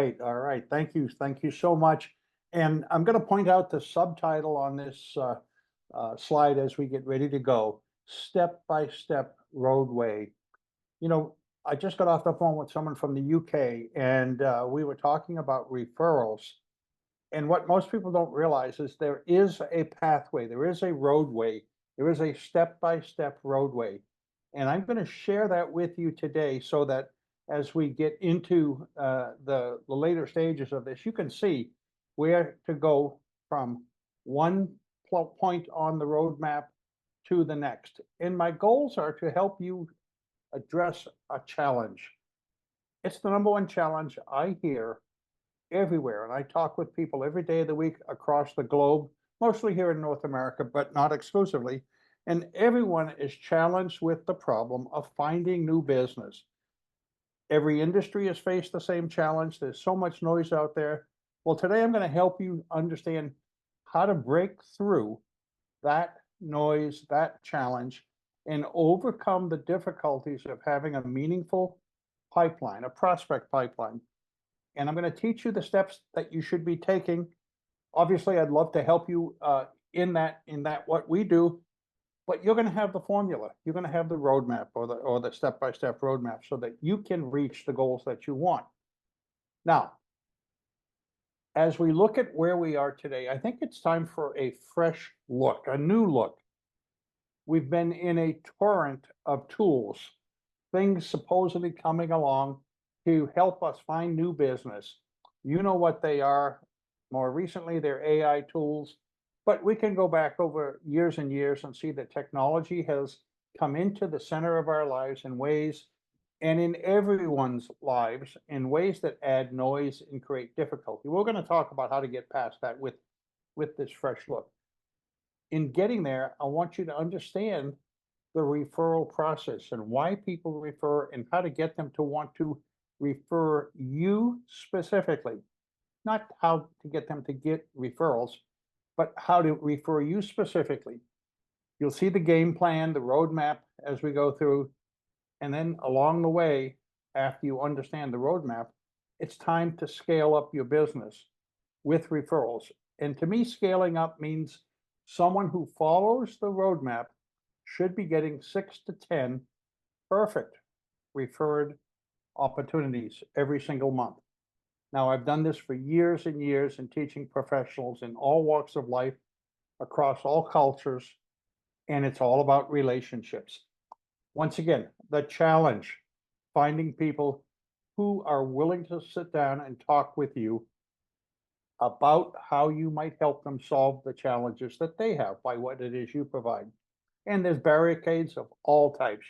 right, all right. Thank you so much. And I'm going to point out the subtitle on this slide as we get ready to go. Step by step roadway. You know, I just got off the phone with someone from the UK, and we were talking about referrals. And what most people don't realize is there is a pathway, there is a roadway, there is a step by step roadway. And I'm going to share that with you today so that as we get into the later stages of this, you can see where to go from one point on the roadmap to the next. And my goals are to help you address a challenge. It's the number one challenge I hear everywhere. And I talk with people every day of the week across the globe, mostly here in North America, but not exclusively. And everyone is challenged with the problem of finding new business. Every industry has faced the same challenge. There's so much noise out there. Well, today I'm going to help you understand how to break through that noise, that challenge, and overcome the difficulties of having a meaningful pipeline, a prospect pipeline. And I'm going to teach you the steps that you should be taking. Obviously, I'd love to help you in that what we do, but you're going to have the formula. You're going to have the roadmap or the step-by-step roadmap so that you can reach the goals that you want. Now, as we look at where we are today, I think it's time for a fresh look, a new look. We've been in a torrent of tools, things supposedly coming along to help us find new business. You know what they are. More recently, they're AI tools, but we can go back over years and years and see that technology has come into the center of our lives in ways, and in everyone's lives, in ways that add noise and create difficulty. We're going to talk about how to get past that with this fresh look. In getting there, I want you to understand the referral process and why people refer and how to get them to want to refer you specifically, not how to get them to get referrals, but how to refer you specifically. You'll see the game plan, the roadmap as we go through. And then along the way, after you understand the roadmap, it's time to scale up your business with referrals. And to me, scaling up means someone who follows the roadmap should be getting 6 to 10 perfect referred opportunities every single month. Now, I've done this for years and years in teaching professionals in all walks of life, across all cultures, and it's all about relationships. Once again, the challenge, finding people who are willing to sit down and talk with you about how you might help them solve the challenges that they have by what it is you provide. And there's barricades of all types.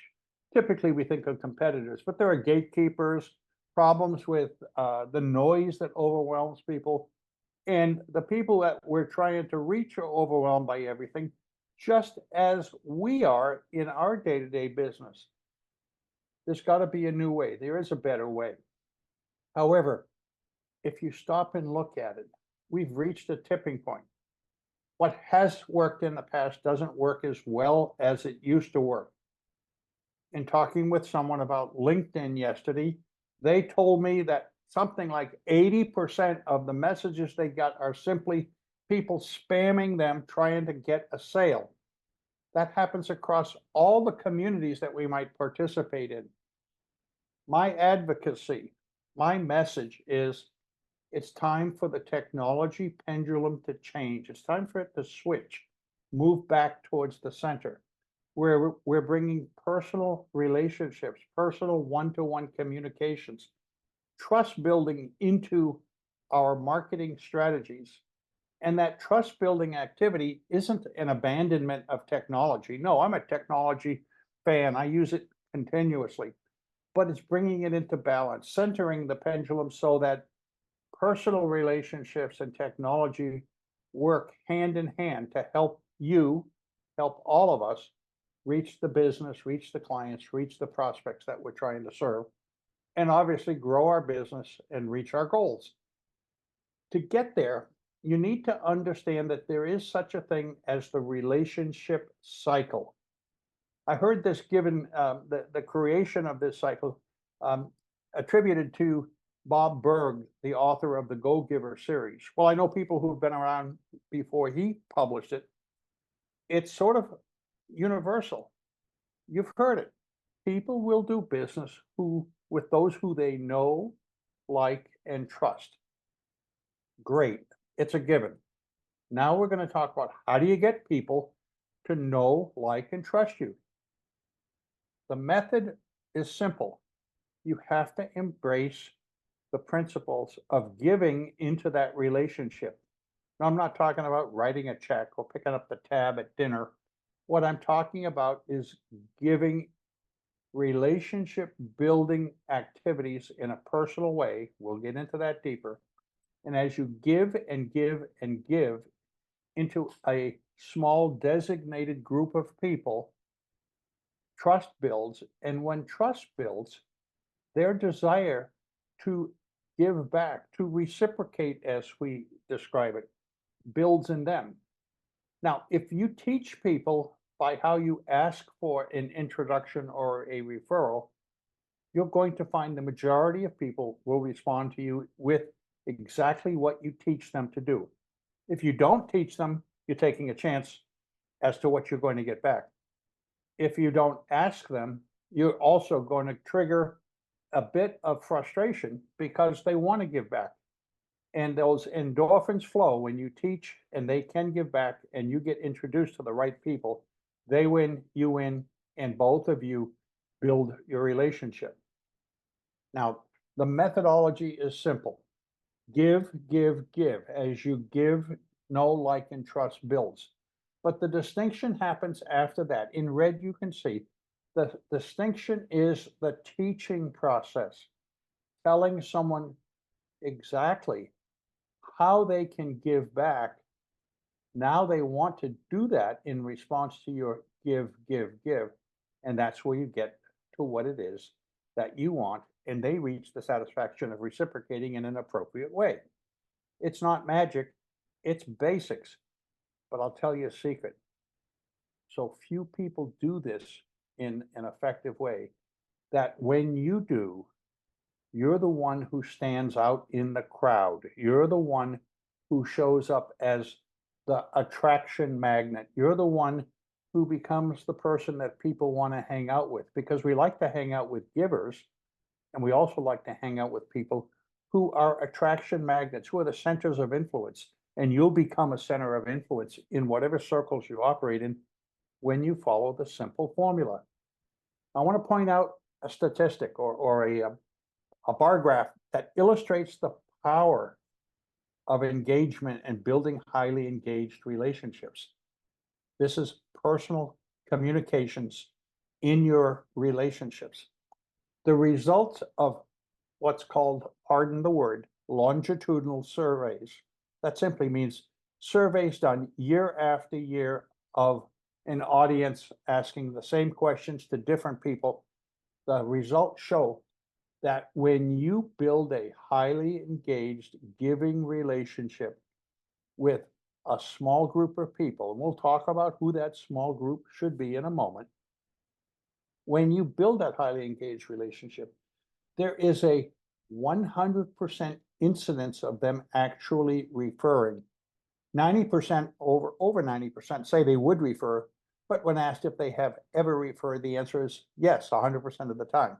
Typically, we think of competitors, but there are gatekeepers, problems with the noise that overwhelms people, and the people that we're trying to reach are overwhelmed by everything, just as we are in our day-to-day business. There's got to be a new way. There is a better way. However, if you stop and look at it, we've reached a tipping point. What has worked in the past doesn't work as well as it used to work. In talking with someone about LinkedIn yesterday, they told me that something like 80% of the messages they got are simply people spamming them trying to get a sale. That happens across all the communities that we might participate in. My advocacy, my message is it's time for the technology pendulum to change. It's time for it to switch, move back towards the center, where we're bringing personal relationships, personal one-to-one communications, trust building into our marketing strategies. And that trust building activity isn't an abandonment of technology. No, I'm a technology fan. I use it continuously, but it's bringing it into balance, centering the pendulum so that personal relationships and technology work hand in hand to help you, help all of us reach the business, reach the clients, reach the prospects that we're trying to serve, and obviously grow our business and reach our goals. To get there, you need to understand that there is such a thing as the relationship cycle. I heard this given, the creation of this cycle attributed to Bob Berg, the author of the Go Giver series. Well, I know people who've been around before he published it. It's sort of universal. You've heard it. People will do business with those who they know, like, and trust. Great. It's a given. Now we're going to talk about how do you get people to know, like, and trust you. The method is simple. You have to embrace the principles of giving into that relationship. Now, I'm not talking about writing a check or picking up the tab at dinner. What I'm talking about is giving relationship building activities in a personal way. We'll get into that deeper. And as you give and give and give into a small designated group of people, trust builds. And when trust builds, their desire to give back, to reciprocate, as we describe it, builds in them. Now, if you teach people by how you ask for an introduction or a referral, you're going to find the majority of people will respond to you with exactly what you teach them to do. If you don't teach them, you're taking a chance as to what you're going to get back. If you don't ask them, you're also going to trigger a bit of frustration because they want to give back. And those endorphins flow when you teach and they can give back and you get introduced to the right people. They win, you win, and both of you build your relationship. Now, the methodology is simple. Give, give, give. As you give, know, like, and trust builds. But the distinction happens after that. In red, you can see the distinction is the teaching process, telling someone exactly how they can give back. Now they want to do that in response to your give, give, give. And that's where you get to what it is that you want. And they reach the satisfaction of reciprocating in an appropriate way. It's not magic, it's basics. But I'll tell you a secret. So few people do this in an effective way that when you do, you're the one who stands out in the crowd. You're the one who shows up as the attraction magnet. You're the one who becomes the person that people want to hang out with, because we like to hang out with givers. And we also like to hang out with people who are attraction magnets, who are the centers of influence. And you'll become a center of influence in whatever circles you operate in when you follow the simple formula. I want to point out a statistic or a bar graph that illustrates the power of engagement and building highly engaged relationships. This is personal communications in your relationships. The results of what's called, pardon the word, longitudinal surveys. That simply means surveys done year after year of an audience asking the same questions to different people. The results show that when you build a highly engaged, giving relationship with a small group of people, and we'll talk about who that small group should be in a moment. When you build that highly engaged relationship, there is a 100% incidence of them actually referring. 90% over 90% say they would refer, but when asked if they have ever referred, the answer is yes, 100% of the time.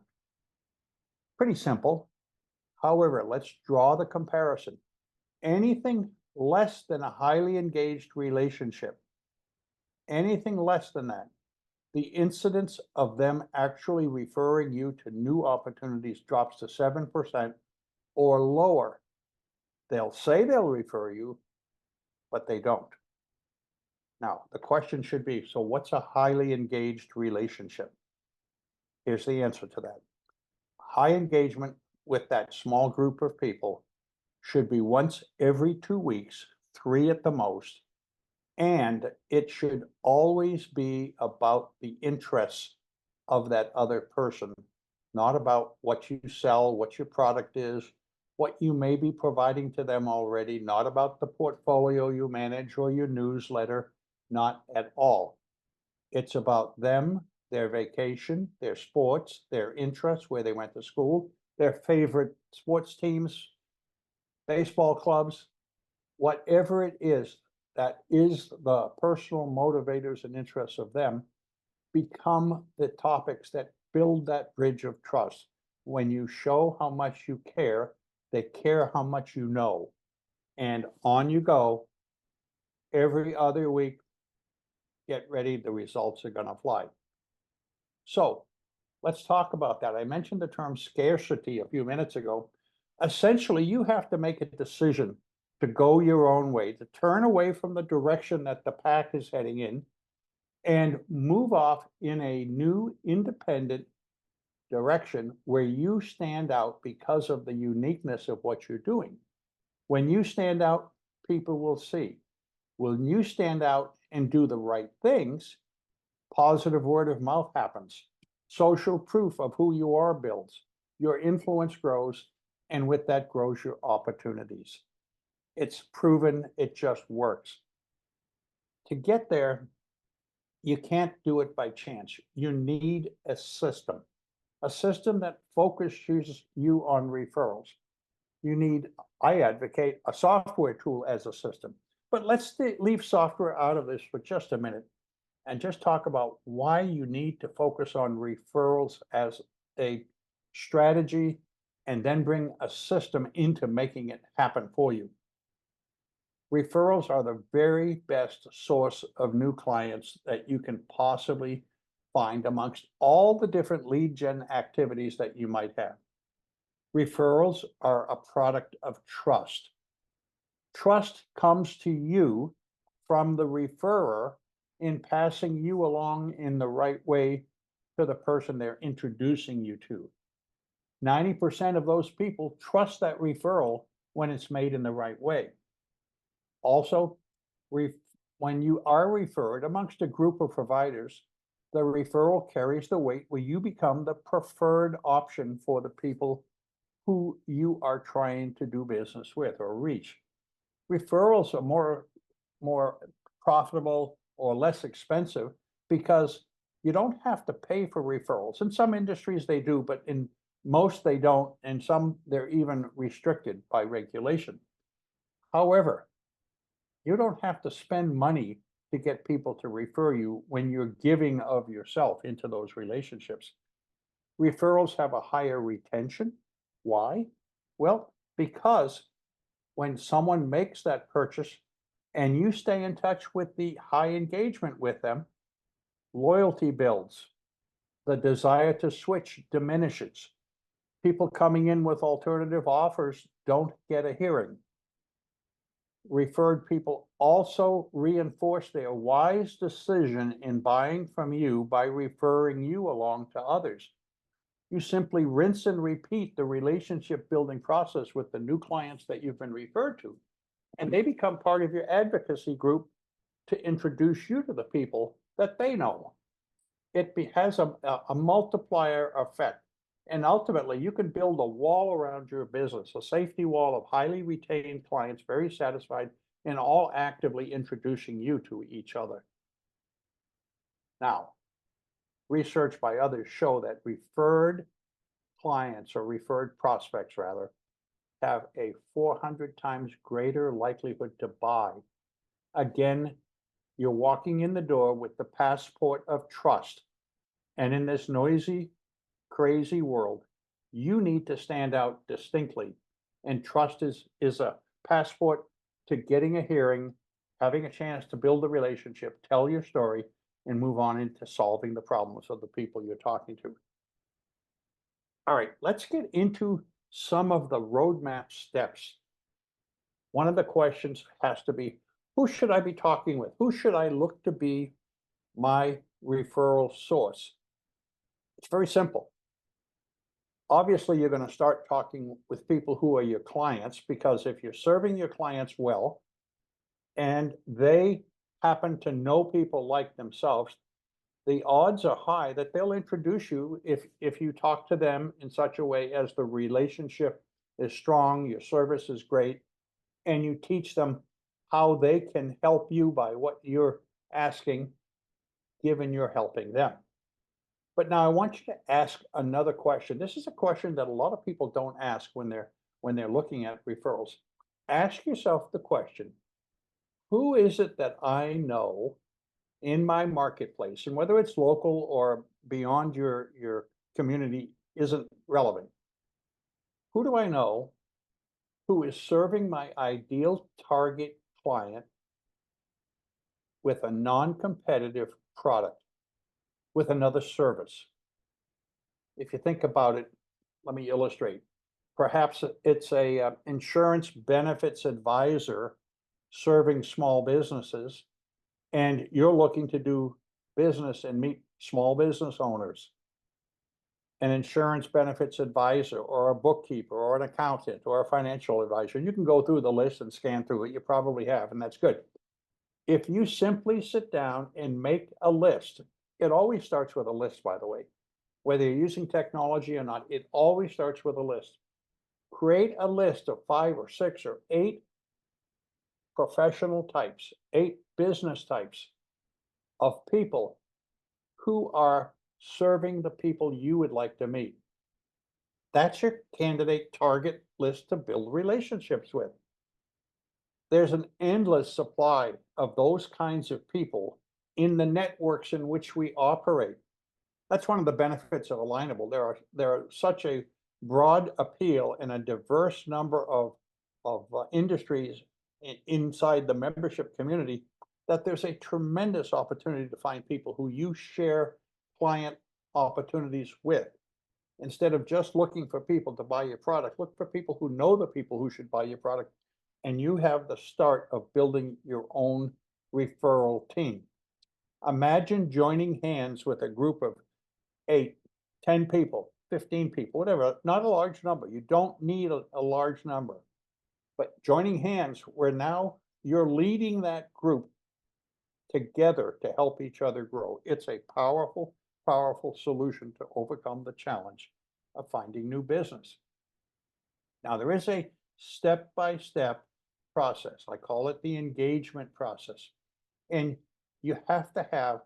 Pretty simple. However, let's draw the comparison. Anything less than a highly engaged relationship, anything less than that, the incidence of them actually referring you to new opportunities drops to 7% or lower. They'll say they'll refer you, but they don't. Now, the question should be, so what's a highly engaged relationship? Here's the answer to that. High engagement with that small group of people should be once every 2 weeks, 3 at the most, and it should always be about the interests of that other person, not about what you sell, what your product is, what you may be providing to them already, not about the portfolio you manage or your newsletter, not at all. It's about them, their vacation, their sports, their interests, where they went to school, their favorite sports teams, baseball clubs, whatever it is that is the personal motivators and interests of them, become the topics that build that bridge of trust. When you show how much you care, they care how much you know. And on you go. Every other week, get ready, the results are going to fly. So let's talk about that. I mentioned the term scarcity a few minutes ago. Essentially, you have to make a decision to go your own way, to turn away from the direction that the pack is heading in and move off in a new independent direction where you stand out because of the uniqueness of what you're doing. When you stand out, people will see. When you stand out and do the right things, positive word of mouth happens. Social proof of who you are builds. Your influence grows, and with that grows your opportunities. It's proven, it just works. To get there, you can't do it by chance. You need a system that focuses you on referrals. You need, I advocate, a software tool as a system. But let's leave software out of this for just a minute and just talk about why you need to focus on referrals as a strategy and then bring a system into making it happen for you. Referrals are the very best source of new clients that you can possibly find amongst all the different lead gen activities that you might have. Referrals are a product of trust. Trust comes to you from the referrer in passing you along in the right way to the person they're introducing you to. 90% of those people trust that referral when it's made in the right way. Also, when you are referred amongst a group of providers, the referral carries the weight where you become the preferred option for the people who you are trying to do business with or reach. Referrals are more profitable or less expensive because you don't have to pay for referrals. In some industries they do, but in most they don't, and some they're even restricted by regulation. However, you don't have to spend money to get people to refer you when you're giving of yourself into those relationships. Referrals have a higher retention. Why? Well, because when someone makes that purchase and you stay in touch with the high engagement with them, loyalty builds. The desire to switch diminishes. People coming in with alternative offers don't get a hearing. Referred people also reinforce their wise decision in buying from you by referring you along to others. You simply rinse and repeat the relationship building process with the new clients that you've been referred to, and they become part of your advocacy group to introduce you to the people that they know. It has a multiplier effect. And ultimately, you can build a wall around your business, a safety wall of highly retained clients, very satisfied, and all actively introducing you to each other. Now, research by others show that referred clients or referred prospects rather have a 400 times greater likelihood to buy. Again, you're walking in the door with the passport of trust. And in this noisy, crazy world, you need to stand out distinctly. And trust is a passport to getting a hearing, having a chance to build a relationship, tell your story, and move on into solving the problems of the people you're talking to. All right, let's get into some of the roadmap steps. One of the questions has to be, who should I be talking with? Who should I look to be my referral source? It's very simple. Obviously, you're going to start talking with people who are your clients, because if you're serving your clients well and they happen to know people like themselves, the odds are high that they'll introduce you if you talk to them in such a way as the relationship is strong, your service is great, and you teach them how they can help you by what you're asking, given you're helping them. But now I want you to ask another question. This is a question that a lot of people don't ask when they're looking at referrals. Ask yourself the question, who is it that I know in my marketplace? And whether it's local or beyond your community isn't relevant. Who do I know who is serving my ideal target client with a non-competitive product, with another service? If you think about it, let me illustrate. Perhaps it's a insurance benefits advisor serving small businesses, and you're looking to do business and meet small business owners. An insurance benefits advisor or a bookkeeper or an accountant or a financial advisor. You can go through the list and scan through it. You probably have, and that's good. If you simply sit down and make a list, it always starts with a list, by the way. Whether you're using technology or not, it always starts with a list. Create a list of 5 or 6 or 8 professional types, 8 business types of people who are serving the people you would like to meet. That's your candidate target list to build relationships with. There's an endless supply of those kinds of people in the networks in which we operate. That's one of the benefits of Alignable. There are such a broad appeal and a diverse number of industries inside the membership community that there's a tremendous opportunity to find people who you share client opportunities with. Instead of just looking for people to buy your product, look for people who know the people who should buy your product, and you have the start of building your own referral team. Imagine joining hands with a group of 8, 10 people, 15 people, whatever, not a large number. You don't need a large number. But joining hands where now you're leading that group together to help each other grow. It's a powerful, powerful solution to overcome the challenge of finding new business. Now, there is a step-by-step process. I call it the engagement process. And you have to have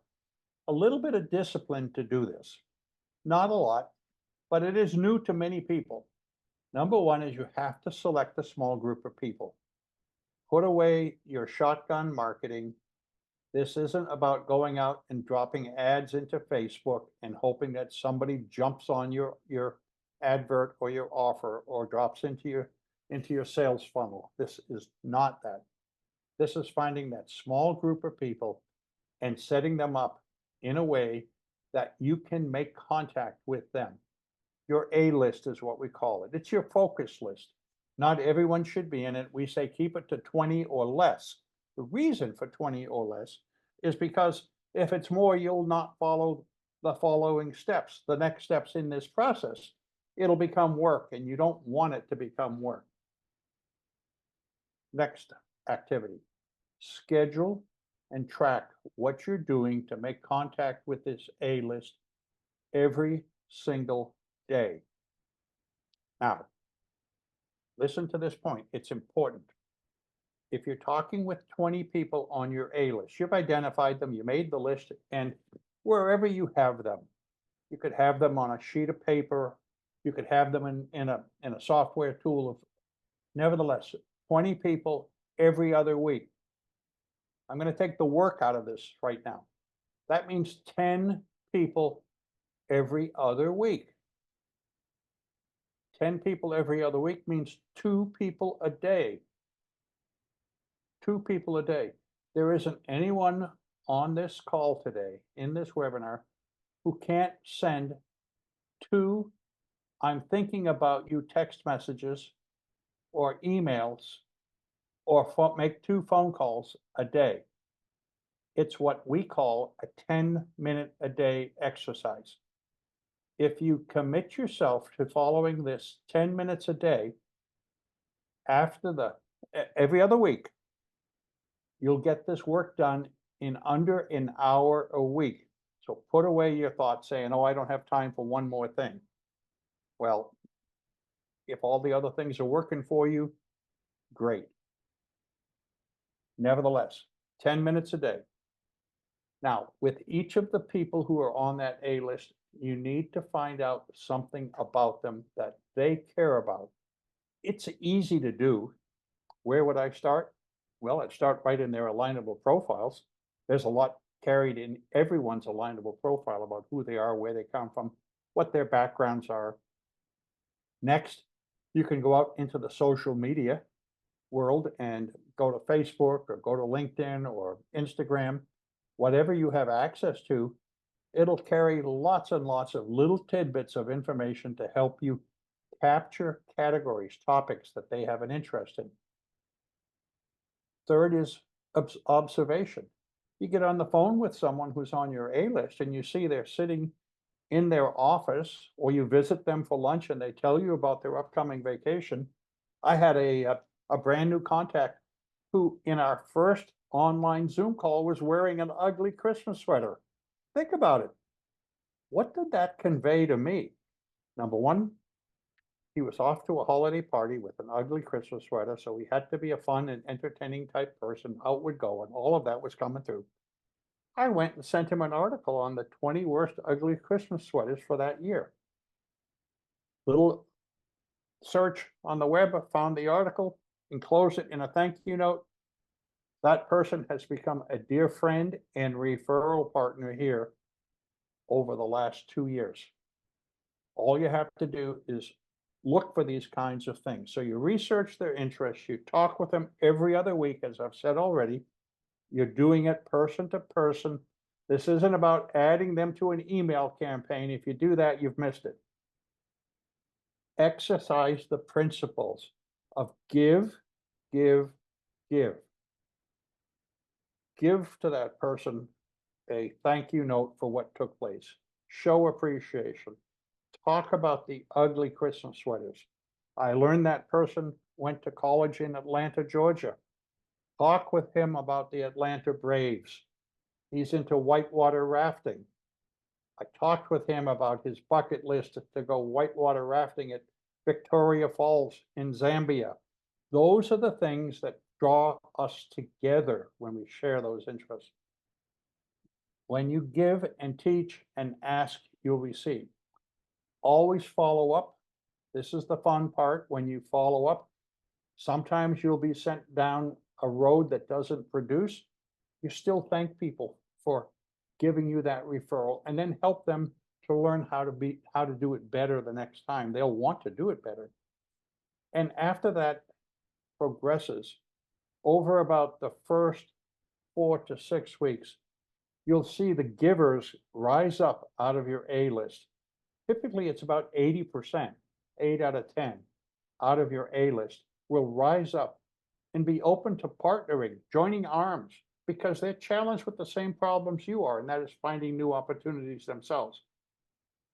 a little bit of discipline to do this. Not a lot, but it is new to many people. Number one is you have to select a small group of people. Put away your shotgun marketing. This isn't about going out and dropping ads into Facebook and hoping that somebody jumps on your advert or your offer or drops into your sales funnel. This is not that. This is finding that small group of people and setting them up in a way that you can make contact with them. Your A list is what we call it. It's your focus list. Not everyone should be in it. We say keep it to 20 or less. The reason for 20 or less is because if it's more, you'll not follow the following steps, the next steps in this process. It'll become work, and you don't want it to become work. Next activity, schedule and track what you're doing to make contact with this A list every single day. Now, listen to this point. It's important. If you're talking with 20 people on your A list, you've identified them, you made the list, and wherever you have them, you could have them on a sheet of paper, you could have them in a software tool. Of nevertheless, 20 people every other week. I'm going to take the work out of this right now. That means 10 people every other week. 10 people every other week means 2 people a day. 2 people a day. There isn't anyone on this call today, in this webinar, who can't send 2 I'm thinking about you text messages or emails or make 2 phone calls a day. It's what we call a 10-minute a day exercise. If you commit yourself to following this 10 minutes a day every other week, you'll get this work done in under an hour a week. So put away your thoughts saying, oh, I don't have time for one more thing. Well, if all the other things are working for you, great. Nevertheless, 10 minutes a day. Now, with each of the people who are on that A list, you need to find out something about them that they care about. It's easy to do. Where would I start? Well, I'd start right in their alignable profiles. There's a lot carried in everyone's alignable profile about who they are, where they come from, what their backgrounds are. Next, you can go out into the social media world and go to Facebook or go to LinkedIn or Instagram, whatever you have access to, it'll carry lots and lots of little tidbits of information to help you capture categories, topics that they have an interest in. Third is observation. You get on the phone with someone who's on your A list and you see they're sitting in their office, or you visit them for lunch and they tell you about their upcoming vacation. I had a brand new contact who in our first online Zoom call was wearing an ugly Christmas sweater. Think about it. What did that convey to me? Number one, he was off to a holiday party with an ugly Christmas sweater, so he had to be a fun and entertaining type person, out would go, and all of that was coming through. I went and sent him an article on the 20 worst ugly Christmas sweaters for that year. Little search on the web, found the article, enclosed it in a thank you note. That person has become a dear friend and referral partner here over the last 2 years. All you have to do is look for these kinds of things. So you research their interests, you talk with them every other week, as I've said already. You're doing it person to person. This isn't about adding them to an email campaign. If you do that, you've missed it. Exercise the principles of give, give, give. Give to that person a thank you note for what took place. Show appreciation. Talk about the ugly Christmas sweaters. I learned that person went to college in Atlanta, Georgia. Talk with him about the Atlanta Braves. He's into whitewater rafting. I talked with him about his bucket list to go whitewater rafting at Victoria Falls in Zambia. Those are the things that draw us together when we share those interests. When you give and teach and ask, you'll receive. Always follow up. This is the fun part. When you follow up, sometimes you'll be sent down a road that doesn't produce. You still thank people for giving you that referral and then help them to learn how to do it better the next time. They'll want to do it better. And after that progresses, over about the first 4 to 6 weeks, you'll see the givers rise up out of your A list. Typically, it's about 80%, 8 out of 10 out of your A list will rise up and be open to partnering, joining arms, because they're challenged with the same problems you are, and that is finding new opportunities themselves.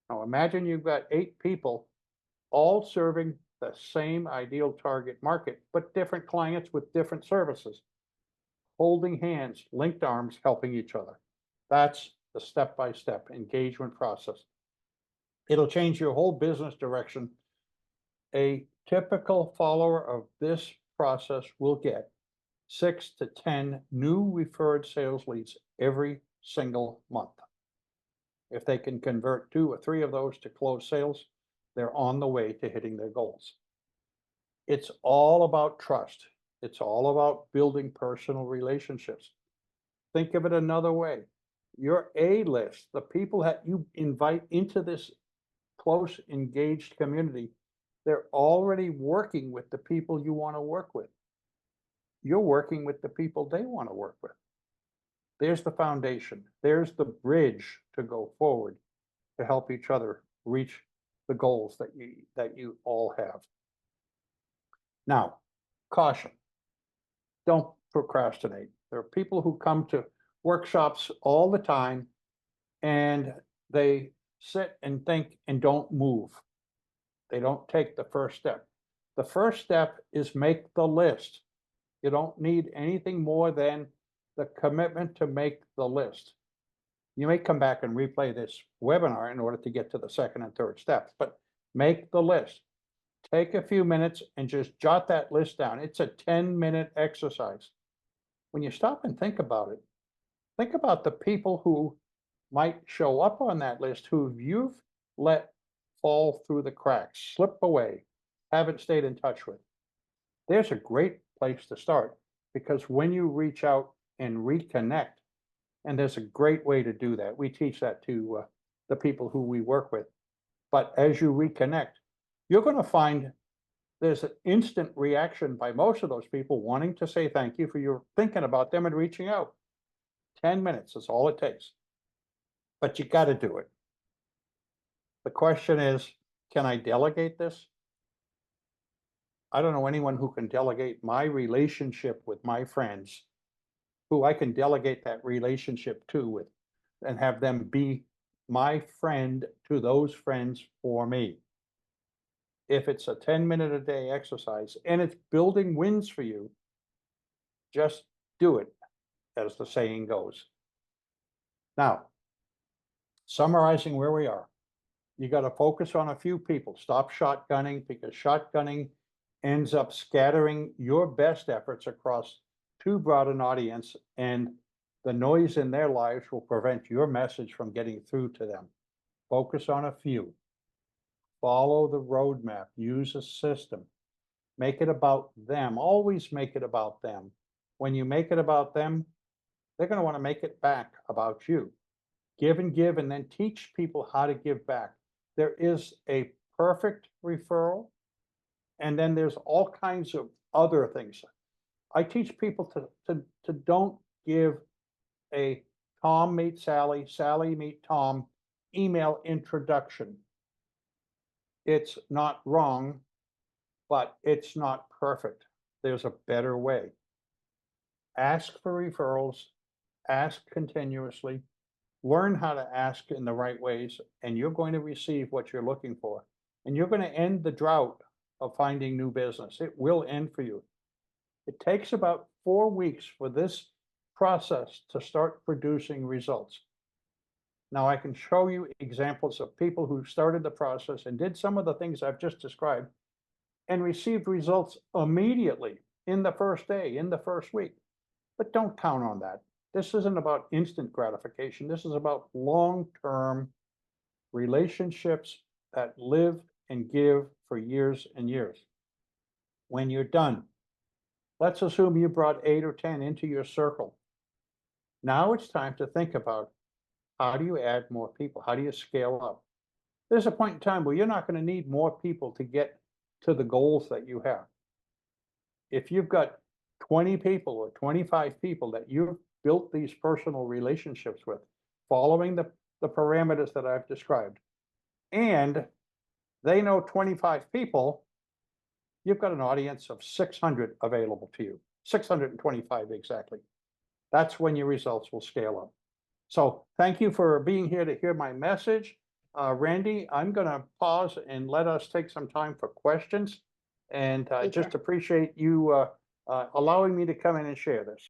Now, imagine you've got 8 people all serving the same ideal target market, but different clients with different services, holding hands, linked arms, helping each other. That's the step-by-step engagement process. It'll change your whole business direction. A typical follower of this process will get 6 to 10 new referred sales leads every single month. If they can convert 2 or 3 of those to close sales, they're on the way to hitting their goals. It's all about trust. It's all about building personal relationships. Think of it another way. Your A list, the people that you invite into this close, engaged community, they're already working with the people you want to work with. You're working with the people they want to work with. There's the foundation. There's the bridge to go forward to help each other reach the goals that you all have. Now, caution. Don't procrastinate. There are people who come to workshops all the time and they sit and think and don't move. They don't take the first step. The first step is make the list. You don't need anything more than the commitment to make the list. You may come back and replay this webinar in order to get to the second and third steps, but make the list. Take a few minutes and just jot that list down. It's a 10-minute exercise. When you stop and think about it, Think about the people who might show up on that list who you've let fall through the cracks, slip away, haven't stayed in touch with. There's a great place to start because when you reach out and reconnect, and there's a great way to do that. We teach that to the people who we work with. But as you reconnect, you're going to find there's an instant reaction by most of those people wanting to say thank you for your thinking about them and reaching out. 10 minutes is all it takes. But you got to do it. The question is, can I delegate this? I don't know anyone who can delegate my relationship with my friends, who I can delegate that relationship to with and have them be my friend to those friends for me. If it's a 10-minute a day exercise and it's building wins for you, just do it, as the saying goes. Now, summarizing where we are, you got to focus on a few people. Stop shotgunning, because shotgunning ends up scattering your best efforts across too broad an audience, and the noise in their lives will prevent your message from getting through to them. Focus on a few. Follow the roadmap. Use a system. Make it about them. Always make it about them. When you make it about them, they're going to want to make it back about you. Give, and then teach people how to give back. There is a perfect referral, and then there's all kinds of other things. I teach people to don't give a Tom meet Sally, Sally meet Tom email introduction. It's not wrong, but it's not perfect. There's a better way. Ask for referrals, ask continuously, learn how to ask in the right ways, and you're going to receive what you're looking for. And you're going to end the drought of finding new business. It will end for you. It takes about 4 weeks for this process to start producing results. Now, I can show you examples of people who started the process and did some of the things I've just described and received results immediately in the first day, in the first week. But don't count on that. This isn't about instant gratification. This is about long-term relationships that live and give for years and years. When you're done, let's assume you brought 8 or 10 into your circle. Now it's time to think about, how do you add more people? How do you scale up? There's a point in time where you're not going to need more people to get to the goals that you have. If you've got 20 people or 25 people that you've built these personal relationships with, following the parameters that I've described, and they know 25 people, you've got an audience of 600 available to you, 625 exactly. That's when your results will scale up. So thank you for being here to hear my message. Randy, I'm going to pause and let us take some time for questions. And I just appreciate you allowing me to come in and share this.